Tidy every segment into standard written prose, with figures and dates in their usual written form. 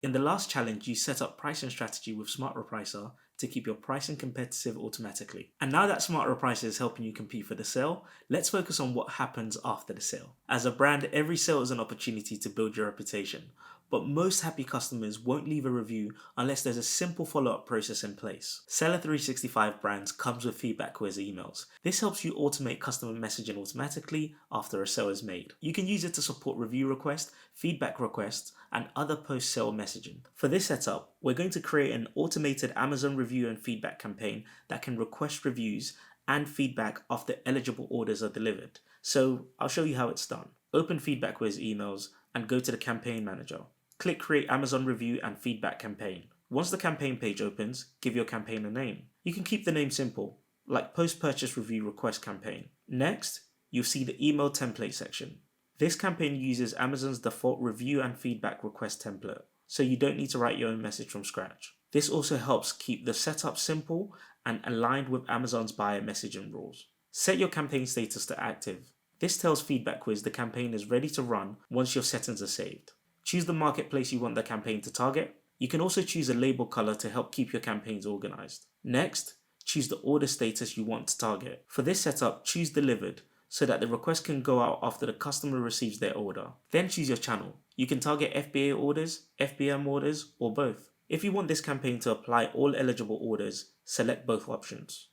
In the last challenge, you set up pricing strategy with Smart Repricer to keep your pricing competitive automatically. And now that Smart Repricer is helping you compete for the sale, let's focus on what happens after the sale. As a brand, every sale is an opportunity to build your reputation, but most happy customers won't leave a review unless there's a simple follow-up process in place. Seller 365 Brands comes with FeedbackWhiz emails. This helps you automate customer messaging automatically after a sale is made. You can use it to support review requests, feedback requests, and other post-sale messaging. For this setup, we're going to create an automated Amazon review and feedback campaign that can request reviews and feedback after eligible orders are delivered. So I'll show you how it's done. Open FeedbackWhiz emails and go to the campaign manager. Click Create Amazon Review and Feedback Campaign. Once the campaign page opens, give your campaign a name. You can keep the name simple, like Post-Purchase Review Request Campaign. Next, you'll see the email template section. This campaign uses Amazon's default review and feedback request template, so you don't need to write your own message from scratch. This also helps keep the setup simple and aligned with Amazon's buyer messaging rules. Set your campaign status to active. This tells FeedbackWhiz the campaign is ready to run once your settings are saved. Choose the marketplace you want the campaign to target. You can also choose a label color to help keep your campaigns organized. Next, choose the order status you want to target. For this setup, choose Delivered so that the request can go out after the customer receives their order. Then choose your channel. You can target FBA orders, FBM orders, or both. If you want this campaign to apply all eligible orders, select both options.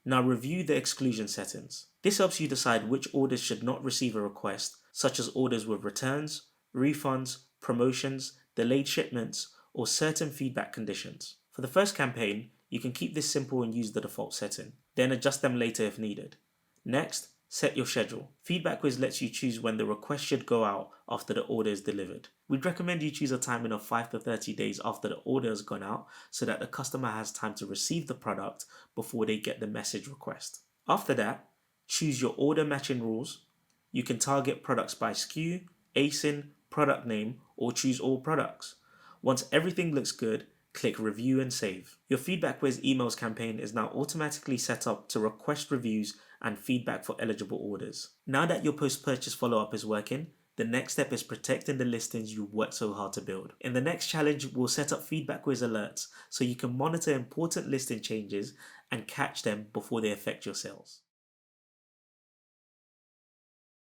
Now review the exclusion settings. This helps you decide which orders should not receive a request, such as orders with returns, refunds, promotions, delayed shipments, or certain feedback conditions. For the first campaign, you can keep this simple and use the default setting, then adjust them later if needed. Next, set your schedule. FeedbackWhiz lets you choose when the request should go out after the order is delivered. We'd recommend you choose a timing of 5 to 30 days after the order has gone out so that the customer has time to receive the product before they get the message request. After that, choose your order matching rules. You can target products by SKU, ASIN, product name, or choose all products. Once everything looks good, click Review and Save. Your FeedbackWhiz emails campaign is now automatically set up to request reviews and feedback for eligible orders. Now that your post-purchase follow-up is working, the next step is protecting the listings you worked so hard to build. In the next challenge, we'll set up FeedbackWhiz alerts so you can monitor important listing changes and catch them before they affect your sales.